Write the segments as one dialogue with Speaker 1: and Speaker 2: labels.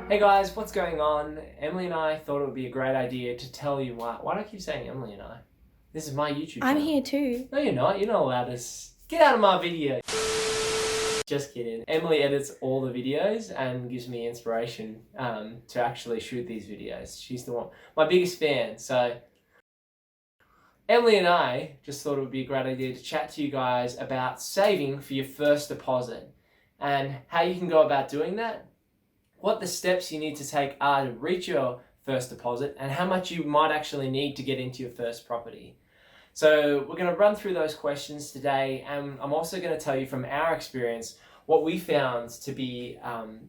Speaker 1: Hey guys, what's going on? Emily and I thought it would be a great idea to tell you why do I keep saying Emily and I? This is my YouTube
Speaker 2: I'm
Speaker 1: channel.
Speaker 2: here too.
Speaker 1: No, you're not. You're not allowed to get out of my video. Just kidding. Emily edits all the videos and gives me inspiration to actually shoot these videos. She's the one, my biggest fan. So Emily and I just thought it would be a great idea to chat to you guys about saving for your first deposit and how you can go about doing that, what the steps you need to take are to reach your first deposit, and how much you might actually need to get into your first property. So we're going to run through those questions today, and I'm also going to tell you from our experience what we found to be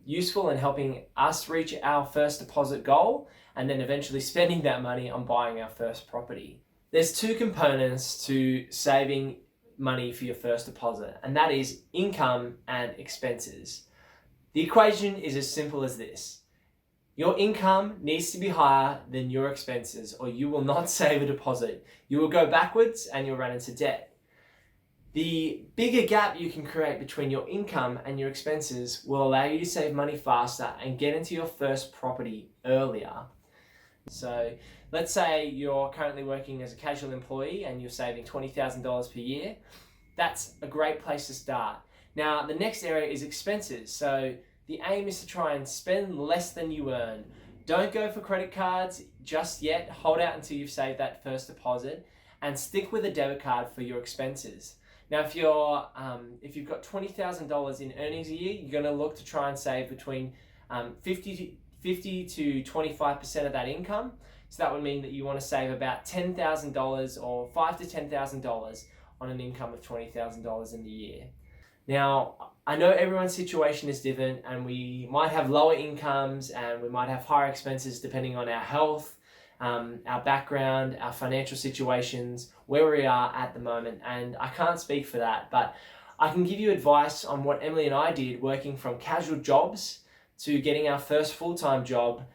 Speaker 1: useful in helping us reach our first deposit goal, and then eventually spending that money on buying our first property. There's two components to saving money for your first deposit, and that is income and expenses. The equation is as simple as this. Your income needs to be higher than your expenses, or you will not save a deposit. You will go backwards and you'll run into debt. The bigger gap you can create between your income and your expenses will allow you to save money faster and get into your first property earlier. So let's say you're currently working as a casual employee and you're saving $20,000 per year. That's a great place to start. Now, the next area is expenses. So the aim is to try and spend less than you earn. Don't go for credit cards just yet. Hold out until you've saved that first deposit and stick with a debit card for your expenses. Now, if you've got $20,000 in earnings a year, you're going to look to try and save between 50 to 25% of that income. So that would mean that you want to save about $10,000 or $5,000 to $10,000 on an income of $20,000 in the year. Now, I know everyone's situation is different, and we might have lower incomes and we might have higher expenses depending on our health, our background, our financial situations, where we are at the moment, and I can't speak for that, but I can give you advice on what Emily and I did working from casual jobs to getting our first full-time job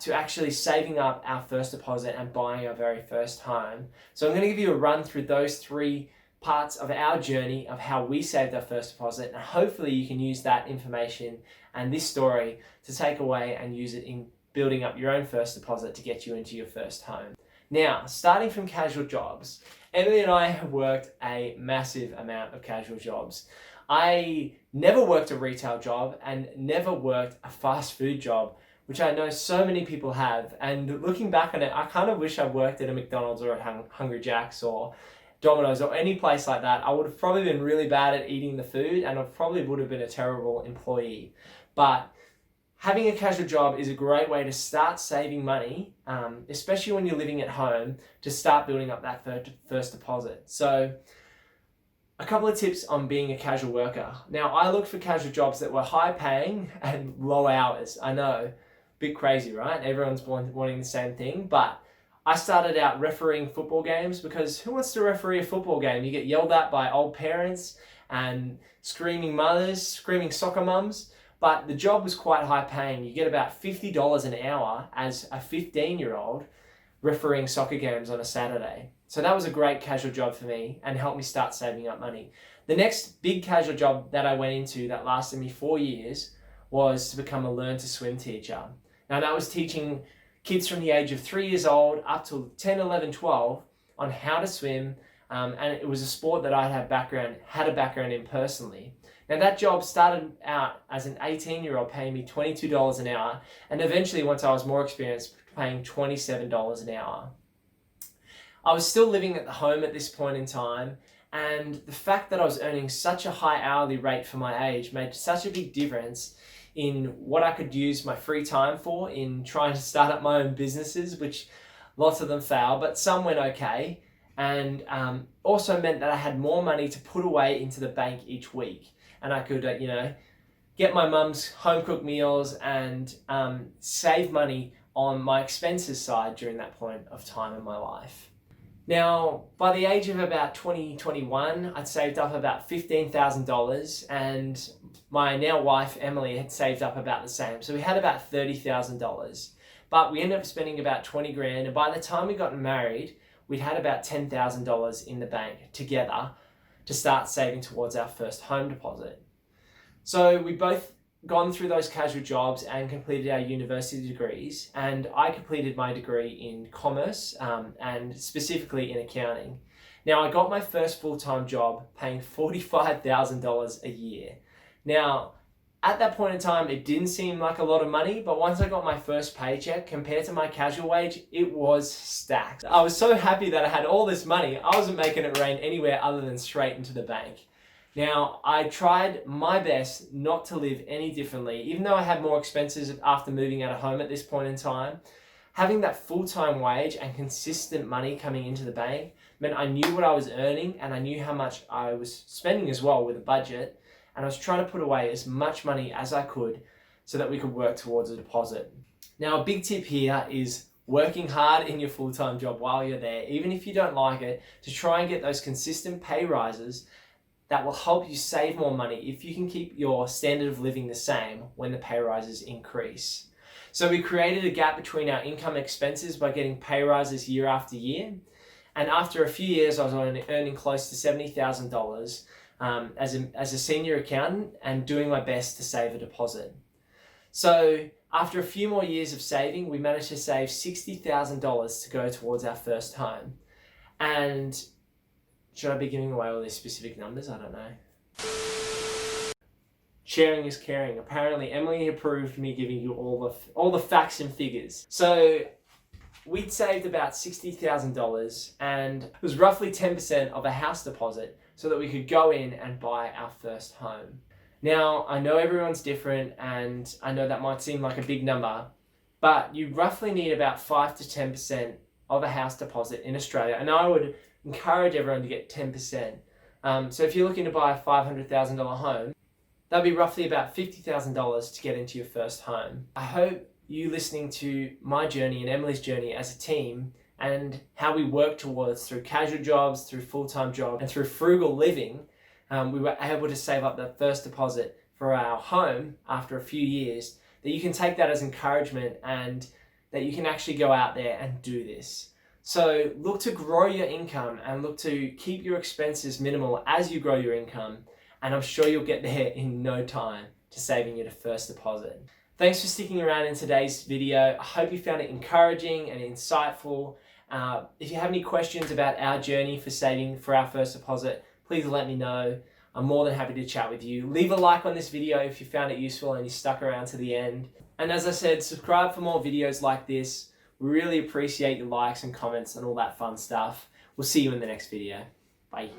Speaker 1: to actually saving up our first deposit and buying our very first home. So I'm going to give you a run through those three parts of our journey of how we saved our first deposit, and hopefully you can use that information and this story to take away and use it in building up your own first deposit to get you into your first home. Now, starting from casual jobs, Emily and I have worked a massive amount of casual jobs. I never worked a retail job and never worked a fast food job, which I know so many people have, and looking back on it, I kind of wish I worked at a McDonald's or at Hungry Jack's or Domino's or any place like that. I would have probably been really bad at eating the food, and I probably would have been a terrible employee. But having a casual job is a great way to start saving money, especially when you're living at home, to start building up that first deposit. So a couple of tips on being a casual worker. Now, I looked for casual jobs that were high paying and low hours. I know, bit crazy, right? Everyone's wanting the same thing, but I started out refereeing football games because who wants to referee a football game? You get yelled at by old parents and screaming mothers, screaming soccer mums, but the job was quite high paying. You get about $50 an hour as a 15-year-old refereeing soccer games on a Saturday. So that was a great casual job for me and helped me start saving up money. The next big casual job that I went into that lasted me 4 years was to become a learn to swim teacher. Now that was teaching kids from the age of 3 years old up to 10, 11, 12 on how to swim, and it was a sport that I had a background in personally. Now that job started out as an 18-year-old paying me $22 an hour, and eventually once I was more experienced paying $27 an hour. I was still living at the home at this point in time, and the fact that I was earning such a high hourly rate for my age made such a big difference in what I could use my free time for in trying to start up my own businesses, which lots of them failed, but some went okay, and also meant that I had more money to put away into the bank each week, and I could get my mum's home cooked meals and save money on my expenses side during that point of time in my life. Now, by the age of about 2021, I'd saved up about $15,000, and my now wife, Emily, had saved up about the same. So we had about $30,000, but we ended up spending about 20 grand. And by the time we got married, we'd had about $10,000 in the bank together to start saving towards our first home deposit. So we both gone through those casual jobs and completed our university degrees, and I completed my degree in commerce and specifically in accounting. Now, I got my first full-time job paying $45,000 a year. Now, at that point in time, it didn't seem like a lot of money, but once I got my first paycheck, compared to my casual wage, it was stacked. I was so happy that I had all this money, I wasn't making it rain anywhere other than straight into the bank. Now, I tried my best not to live any differently, even though I had more expenses after moving out of home at this point in time. Having that full-time wage and consistent money coming into the bank meant I knew what I was earning and I knew how much I was spending as well with a budget. And I was trying to put away as much money as I could so that we could work towards a deposit. Now, a big tip here is working hard in your full-time job while you're there, even if you don't like it, to try and get those consistent pay rises that will help you save more money if you can keep your standard of living the same when the pay rises increase. So we created a gap between our income and expenses by getting pay rises year after year. And after a few years, I was earning close to $70,000 as a senior accountant and doing my best to save a deposit. So after a few more years of saving, we managed to save $60,000 to go towards our first home. And should I be giving away all these specific numbers? I don't know. Sharing is caring. Apparently, Emily approved me giving you all the facts and figures. So we'd saved about $60,000, and it was roughly 10% of a house deposit so that we could go in and buy our first home. Now, I know everyone's different, and I know that might seem like a big number, but you roughly need about 5 to 10% of a house deposit in Australia, and I would encourage everyone to get 10%. So if you're looking to buy a $500,000 home, that'd be roughly about $50,000 to get into your first home. I hope you listening to my journey and Emily's journey as a team and how we work towards through casual jobs, through full-time jobs, and through frugal living, we were able to save up that first deposit for our home after a few years, that you can take that as encouragement and that you can actually go out there and do this. So look to grow your income and look to keep your expenses minimal as you grow your income, and I'm sure you'll get there in no time to saving your first deposit. Thanks for sticking around in today's video. I hope you found it encouraging and insightful. If you have any questions about our journey for saving for our first deposit, please let me know. I'm more than happy to chat with you. Leave a like on this video if you found it useful and you stuck around to the end. And as I said, subscribe for more videos like this. We really appreciate your likes and comments and all that fun stuff. We'll see you in the next video. Bye.